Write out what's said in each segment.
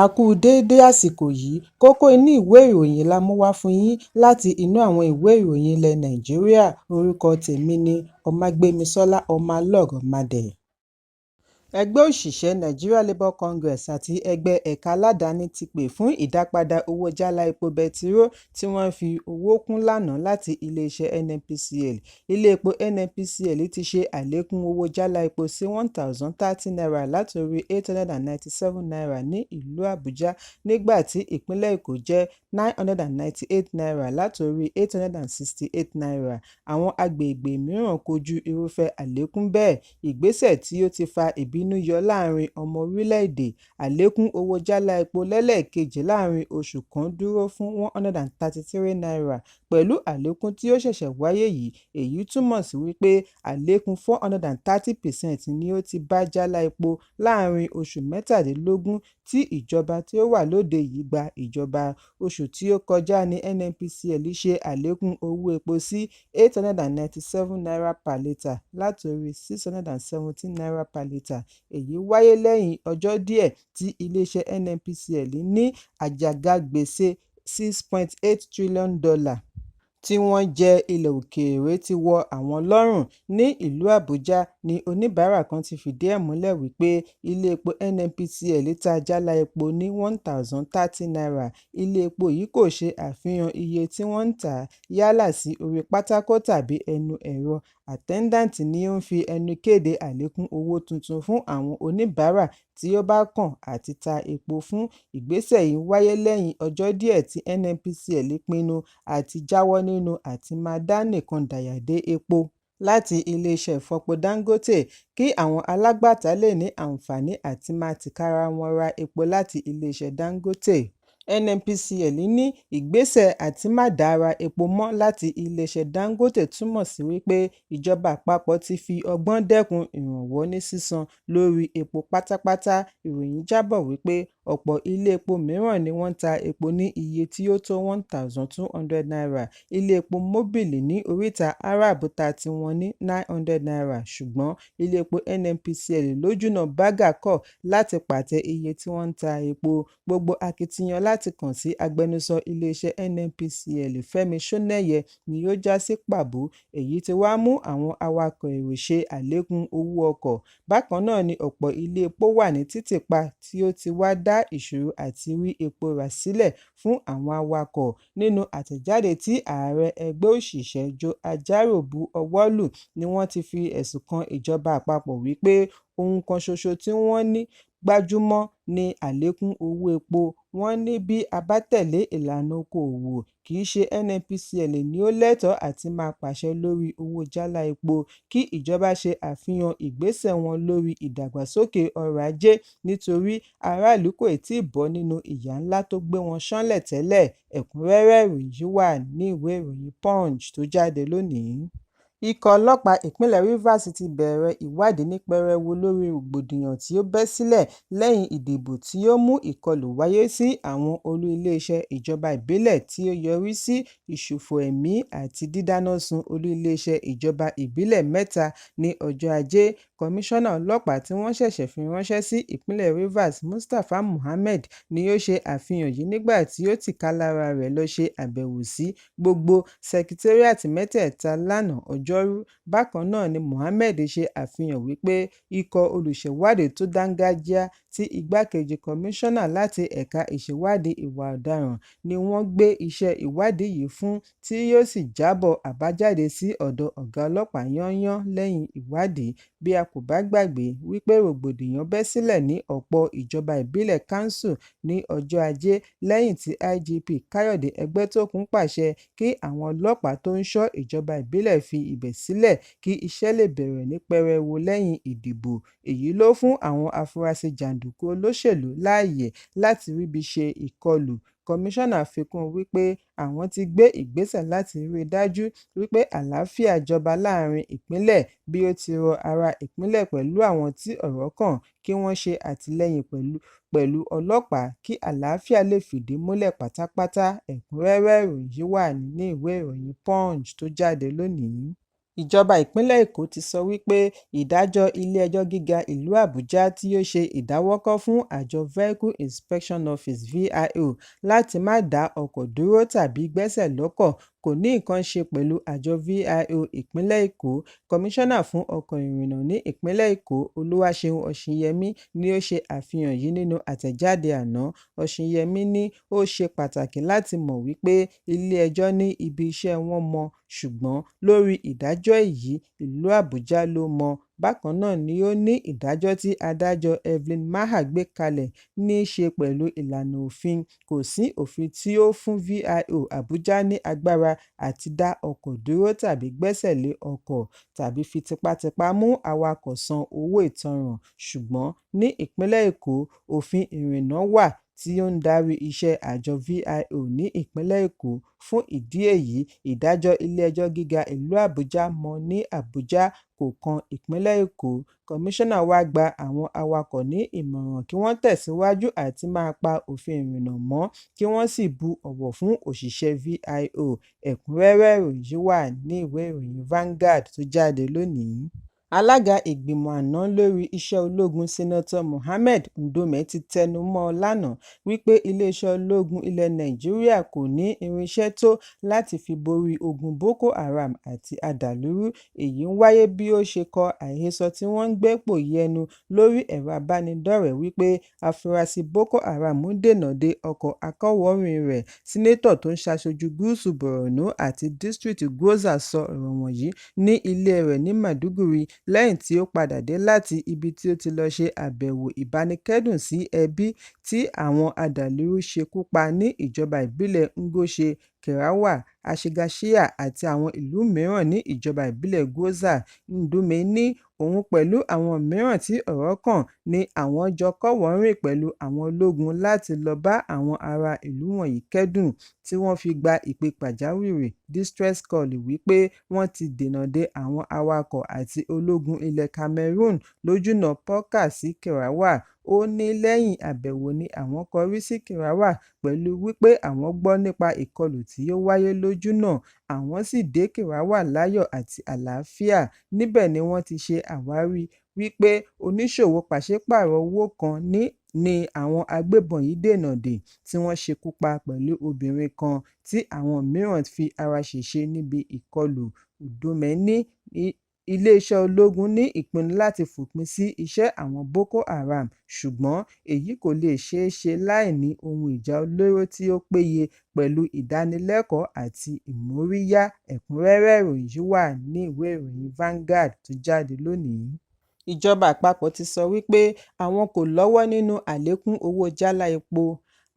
A kú déédé àsìkò yìí, kókó inú ìwé ìròyìn la mú wá fún yín láti inú àwọn ìwé ìròyìn ilẹ̀ Nàìjíríà. Orúkọ tèmi ni Ọmágbémisọ́lá Ọmọlọ́rọ̀mádé. Ẹgbẹ́ òṣìṣẹ́ Nigeria Labour Congress àti ẹgbẹ́ ẹ̀ka aládàáni ti pè fún ìdápadà owó jálá epo bẹtiró tí wọ́n fi owó kún lánàá láti iléeṣẹ́ NNPCL. Ilé epo NNPCL ti ṣe àlékún owó jálá epo sí N1,030 látòrí N897 ní ìlú Àbújá, nígbà tí ìpínlẹ̀ Èkó jẹ́ N998 látòrí N868. Àwọn agbègbè mìíràn kojú irúfẹ́ àlékún bẹ́ẹ̀. Ìgbésẹ̀ tí ó ti fa ìbínú yọ láàrin ọmọ orílẹ̀-èdè. Àlékún owó jálá epo lẹ́lẹ́kejì láàrin oṣù kan dúró fún N133. Pẹ̀lú àlékún tí ó ṣẹ̀ṣẹ̀ wáyé yìí, èyí túmọ̀ sí wípé àlékún 430% ni ó ti bá jálá epo láàrin oṣù mẹ́tàdínlógún tí ìjọba tí ó wà lóde yìí gba ìjọba. Oṣù tí ó kọjá ní NNPCL ṣe àlékún owó epo sí N897 per litre látòrí N617 per litre. Èyí wáyé lẹ́yìn ọjọ́ díẹ̀ tí iléeṣẹ́ NNPCL ní àjàgà gbèsè $6.8 trillion tí wọ́n jẹ ilẹ̀ òkèèrè ti wọ àwọn lọ́rùn. Ní ìlú Àbújá ni oníbàárà kan ti fìdí ẹ̀ múlẹ̀ wípé ilé epo NNPCL ta jálá epo ní N1,030. Ilé epo yìí kò ṣe àfihàn iye tí wọ́n ń tà á, yálà sí orí pátákó tàbí ẹnu ẹ̀rọ. Àtẹ́ńdáǹtì ni ó ń fi ẹnu kéde àlékún owó tuntun fún àwọn oníbàárà tí ó bá kàn àti ta epo fún. Ìgbésẹ̀ yìí wáyé lẹ́yìn ọjọ́ díẹ̀ tí NNPCL pinnu àti jáwọ́ nínú àti máa dá nìkan dàyàdé epo láti iléeṣẹ́ ìfọpo Dangote, kí àwọn alágbàtà lè ní àǹfààní àti máa tìkára wọn ra epo láti iléeṣẹ́ Dangote. NNPCL ní ìgbésẹ̀ àti má dára epo mọ́ láti iléeṣẹ́ Dangote túmọ̀ sí wípé ìjọba àpapọ̀ ti fi ọgbọ́n dẹ́kun ìrànwọ́ ní sísan lórí epo pátápátá. Ìròyìn jábọ̀ wípé ọ̀pọ̀ ilé epo mìíràn ni wọ́n ta epo ní iye tí ó tó N1,200. Ilé epo Mobili ní oríta Arab ta tiwọn ní N900, ṣùgbọ́n ilé epo NNPCL lójúnà Bágà kọ̀ láti pàtẹ iye tí wọ́n ń ta epo. Gbogbo akitiyan láti kàn sí agbẹnusọ iléeṣẹ́ NNPCL Fẹ́mi Ṣónẹ́yẹ ni ó já sí pàbó. Èyí ti wá mú àwọn awakọ̀ èrò ṣe àlékún owó ọkọ̀. Bákan náà ni ọ̀pọ̀ ilé epo wà ní títìpa tí ó ti wá dá ìṣòro àti rí epo rà sílẹ̀ fún àwọn awakọ̀. Nínú àtẹ̀jáde tí ààrẹ ẹgbẹ́ òṣìṣẹ́ Joe Ajaero bu ọwọ́ lù, ni wọ́n ti fi ẹ̀sùn kan ìjọba àpapọ̀ wípé ohun kan ṣoṣo tí wọ́n ní gbájúmọ́ ní àlékún owó epo. Wọ́n ní bí a bá tẹ̀lé ìlànà okòòwò, kì í ṣe NNPCL ni ó lẹ́tọ̀ọ́ àti máa pàṣẹ lórí owó jálá epo. Kí ìjọba ṣe àfihàn ìgbésẹ̀ wọn lórí ìdàgbàsókè ọrọ̀ ajé, nítorí aráàlú kò tíì bọ́ nínú ìyà ńlá tó gbé wọn ṣánlẹ̀ tẹ́lẹ̀. Ẹ̀kúnrẹ́rẹ́ ìròyìn wà ní ìwé ìròyìn Punch tó jáde lónìí. Ikọ̀ ọlọ́pàá ìpínlẹ̀ Rivers ti bẹ̀rẹ̀ ìwádìí ní pẹrẹwu lórí rògbòdìyàn tí ó bẹ́ sílẹ̀ lẹ́yìn ìdìbò tí ó mú ìkọlù wáyé sí àwọn olú iléeṣẹ́ ìjọba ìbílẹ̀, tí ó yọrí sí ìṣòfò ẹ̀mí àti dídáná sun olú iléeṣẹ́ ìjọba ìbílẹ̀ 3 ní ọjọ́ Ajé. Kọmíṣánná ọlọ́pàá tí wọ́n ṣẹ̀ṣẹ̀ fi ránṣẹ́ sí ìpínlẹ̀ Rivers, Mustapha Muhammed, ni ó ṣe àfihàn yìí nígbà tí ó tìkálára rẹ̀ lọ ṣe àbẹ̀wò sí gbogbo sẹkítẹ́ríàtì mẹ́tẹ̀ẹ̀ta lánàá Ọjọ́rú. Bákan náà ni Muhammed ṣe àfihàn wípé ikọ̀ olùṣèwádìí tó dáńgájíá tí igbákejì kọmíṣánná láti ẹ̀ka ìṣèwádìí ìwà ọ̀daràn ni wọ́n gbé iṣẹ́ ìwádìí yìí fún, tí yóò sì jábọ̀ àbájáde sí ọ̀dọ̀ ọ̀gá ọlọ́pàá yányán lẹ́yìn ìwádìí. Bí a kò bá gbàgbé wípé rògbòdìyàn bẹ́ sílẹ̀ ní ọ̀pọ̀ ìjọba ìbílẹ̀ council ní ọjọ́ Ajé, lẹ́yìn tí IGP Káyọ̀dé Ẹgbẹ́tókun pàṣẹ kí àwọn ọlọ́pàá tó ń ṣọ́ ìjọba ìbílẹ̀ fi ibẹ̀ sílẹ̀ kí iṣẹ́ lè bẹ̀rẹ̀ ní pẹrẹwu lẹ́yìn ìdìbò. Èyí ló fún àwọn afurasí jàǹdùkú olóṣèlú láàyè láti ríbi ṣe ìkọlù. Kọmíṣánná fi kún wípé àwọn ti gbé ìgbésẹ̀ láti rí i dájú wípé àlàáfíà jọba láàrin ìpínlẹ̀, bí ó ti rọ ará ìpínlẹ̀ pẹ̀lú àwọn tí ọ̀rọ̀ kàn kí wọ́n ṣe àtìlẹ́yìn pẹ̀lú ọlọ́pàá kí àlàáfíà lè fìdí múlẹ̀ pátápátá. Ẹ̀kúnrẹ́rẹ́ ìròyìn wà ní ìwé ìròyìn Punch tó jáde lónìí. Ìjọba ìpínlẹ̀ Èkó ti sọ wípé ìdájọ́ ilé-ẹjọ́ gíga ìlú Àbújá tí ó ṣe ìdáwọ́kọ̀ fún àjọ Vehicle Inspection Office (VIO) láti má dá ọkọ̀ dúró tàbí gbẹ́sẹ̀ lọ́kọ̀ kò ní nǹkan ṣe pẹ̀lú àjọ VIO ìpínlẹ̀ Èkó. Kọmíṣánná fún ọkọ̀ ìrìnnà ní ìpínlẹ̀ Èkó, Olúwaṣeun Òṣìyẹmí ni ó ṣe àfihàn yìí nínú àtẹ̀jáde àná. Òṣìyẹmí ní ó ṣe pàtàkì láti mọ̀ wípé ilé-ẹjọ́ ní ibi iṣẹ́ wọn mọ́, ṣùgbọ́n lórí ìdájọ́ èyí, ìlú Àbújá ló mọ̀. Bákan náà ni ó ní ìdájọ́ tí adájọ́ Evelyn Maha gbé kalẹ̀ ní í ṣe pẹ̀lú ìlànà òfin. Kò sí òfin tí ó fún VIO Àbújá ní agbára àti dá ọkọ̀ dúró tàbí gbẹ́sẹ̀ lé ọkọ̀ tàbí fi tipátipá mú awakọ̀ san owó ìtanràn. Ṣùgbọ́n ní ìpínlẹ̀ Èkó, òfin ìrìnnà wà tí ó ń darí iṣẹ́ àjọ VIO ní ìpínlẹ̀ Èkó. Fún ìdí èyí, ìdájọ́ ilé-ẹjọ́ gíga ìlú Àbújá mọ́ ní Àbújá kò kan ìpínlẹ̀ Èkó. Kọmíṣánná wá gba àwọn awakọ̀ ní ìmọ̀ràn kí wọ́n tẹ̀síwájú àti máa pa òfin ìrìnnà mọ́ kí wọ́n sì bu ọ̀wọ̀ fún òṣìṣẹ́ VIO. Ẹ̀kúnrẹ́rẹ́ ìròyìn wà ní ìwé ìròyìn Vanguard tó jáde lónìí. Alága ìgbìmọ̀ àná lórí iṣẹ́ ológun Sínátọ̀ Mohammed Ndome ti tẹnu mọ́ lánàá wípé iléeṣẹ́ ológun ilẹ̀ Nàìjíríà kò ní irinṣẹ́ tó láti fi borí ogun Boko Haram àti àdàlúrú. Èyí ń wáyé bí ó ṣe kọ àhesọ tí wọ́n ń gbé pòyì ẹnu lórí ẹ̀rọ abánidọ́rẹ̀ẹ́ wípé afurasí Boko Haram dènà de ọkọ̀ akọ́wọ́rìn rẹ̀. Sínátọ̀ tó ń ṣaṣojú gúúsù Borno àti dísítírìtì Gwoza sọ ọ̀rọ̀ wọ̀nyí ní ilé rẹ̀ ní Maiduguri lẹ́yìn tí ó padà dé láti ibi tí ó ti lọ ṣe àbẹ̀wò ìbánikẹ́dùn sí ẹbí tí àwọn àdàlúrú ṣekú pa ní ìjọba ìbílẹ̀ Ngozi, Kerawa, Ashigashia àti àwọn ìlú mìíràn ní ìjọba ìbílẹ̀ Gwoza. Ndome ní òun pẹ̀lú àwọn mìíràn tí ọ̀rọ̀ kàn ní àwọn jọ kọ́wọ̀ọ́rìn pẹ̀lú àwọn ológun láti lọ bá àwọn ará ìlú wọ̀nyí kẹ́dùn, tí wọ́n fi gba ìpè pàjáwìrì distress call wípé wọ́n ti dènà de àwọn awakọ̀ àti ológun ilẹ̀ Cameroon lójúnà Pọ̀ká sí Kerawa. Ó ní lẹ́yìn àbẹ̀wò ni àwọn kọrí sí Kerawa pẹ̀lú wípé àwọn gbọ́ nípa ìkọlù tí ó wáyé lójúnà. Àwọn sì dé Kerawa láyọ̀ àti àlàáfíà. Níbẹ̀ ni wọ́n ti ṣe àwárí wípé oníṣòwò pàṣípààrọ̀ owó kan ní àwọn agbébọn yìí dènà dè, tí wọ́n ṣekú pa pẹ̀lú obìnrin kan tí àwọn mìíràn fi ara ṣèṣe níbi ìkọlù. Ndome ní iléeṣẹ́ ológun ní ìpinnu láti fòpin sí iṣẹ́ àwọn Boko Haram, ṣùgbọ́n èyí kò lè ṣeé ṣe láì ní ohun ìjà olóró tí ó péye pẹ̀lú ìdánilẹ́kọ̀ọ́ àti ìmóríyá. Ẹ̀kúnrẹ́rẹ́ ìròyìn wà ní ìwé ìròyìn Vanguard tó jáde lónìí. Ìjọba àpapọ̀ ti sọ wípé àwọn kò lọ́wọ́ nínú àlékún owó jálá epo.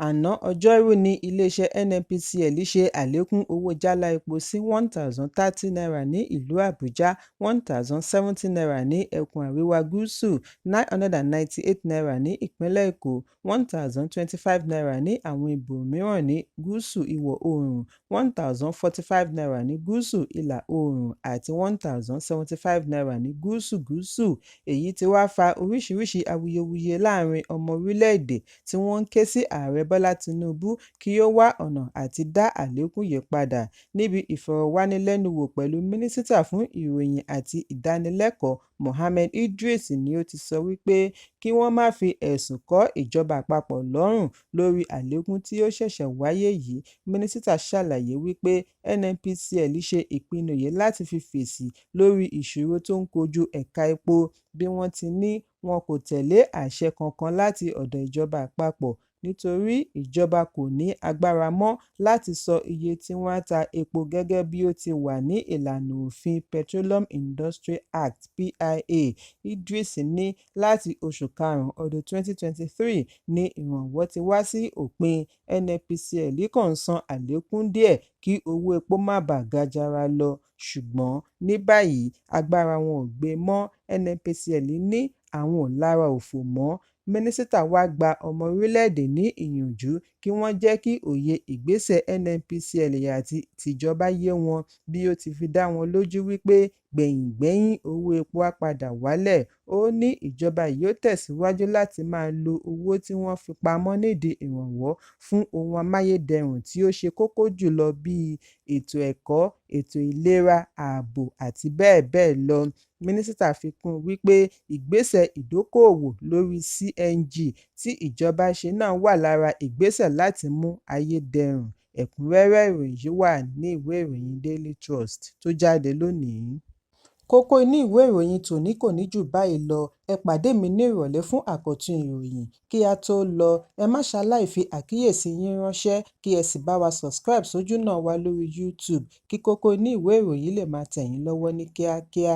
Àná ọjọ́rú ni iléeṣẹ́ NNPCL ṣe àlékún owó jálá epo sí N1,030 ní ìlú Àbújá, N1,070 ní ẹkùn àríwá gúúsù, N998 ní ìpínlẹ̀ Èkó, N1,025 ní àwọn ibòmíràn ní gúúsù ìwọ̀ oòrùn, N1,045 ní gúúsù ìlà oòrùn àti N1,075 ní gúúsù gúúsù. Èyí ti wá fa oríṣiríṣi awuyewuye láàrin ọmọ orílẹ̀-èdè tí wọ́n ń ké sí Ààrẹ Bọ́lá Tinubu kí ó wá ọ̀nà àti dá àlékún yìí padà. Níbi ìfọ̀rọ̀wánilẹ́nuwò pẹ̀lú Mínísítà fún Ìròyìn àti Ìdánilẹ́kọ̀ọ́ Mohammed Idris ni ó ti sọ wípé kí wọ́n má fi ẹ̀sùn kọ́ ìjọba àpapọ̀ lọ́rùn lórí àlékún tí ó ṣẹ̀ṣẹ̀ wáyé yìí. Mínísítà ṣàlàyé wípé NNPCL ṣe ìpinnu yìí láti fi fèsì lórí ìṣòro tó ń kojú ẹ̀ka epo, bí wọ́n ti ní wọn kò tẹ̀lé àṣẹ kankan láti ọ̀dọ̀ ìjọba àpapọ̀ nítorí ìjọba kò ní agbára mọ́ láti sọ iye tí wọ́n á ta epo gẹ́gẹ́ bí ó ti wà ní ìlànà òfin Petroleum Industry Act (PIA). Idris ní láti oṣù karùn-ún ọdún 2023 ni ìrànwọ́ ti wá sí òpin. NNPCL kàn ń san àlékún díẹ̀ kí owó epo má bàa gajara lọ, ṣùgbọ́n ní báyìí agbára wọn ò gbé mọ́. NNPCL ní àwọn ò lára òfò mọ́ mínísítà wá gba ọmọ orílẹ̀-èdè ní ìyànjú kí wọ́n jẹ́ kí òye ìgbésẹ̀ NNPCL àti tìjọba yé wọn, bí ó ti fi dá wọn lójú wípé gbẹ̀yìngbẹ́yín owó epo á padà wálẹ̀. Ó ní ìjọba yóò tẹ̀síwájú láti máa lo owó tí wọ́n fi pamọ́ nídìí ìrànwọ́ fún ohun amáyédẹrùn tí ó ṣe kókó jùlọ bíi ètò ẹ̀kọ́, ètò ìlera, ààbò àti bẹ́ẹ̀ bẹ́ẹ̀ lọ. Mínísítà fi kún un wípé ìgbésẹ̀ ìdókòòwò lórí CNG tí ìjọba ṣe náà wà lára ìgbésẹ̀ láti mú ayé dẹrùn. Ẹ̀kúnrẹ́rẹ́ ìròyìn yìí wà ní ìwé ìròyìn Daily Trust tó jáde lónìí. Kókó inú ìwé ìròyìn tòní kò ní jù báyìí lọ. Ẹ pàdé mi ní ìrọ̀lẹ́ fún àkọ́tún ìròyìn. Kí a tó lọ, ẹ má ṣaláì fi àkíyèsí yín ránṣẹ́ kí ẹ sì bá wa subscribe sójú náà wa lórí YouTube kí kókó inú ìwé ìròyìn lè máa tẹ̀ yín lọ́wọ́ ní kíákíá.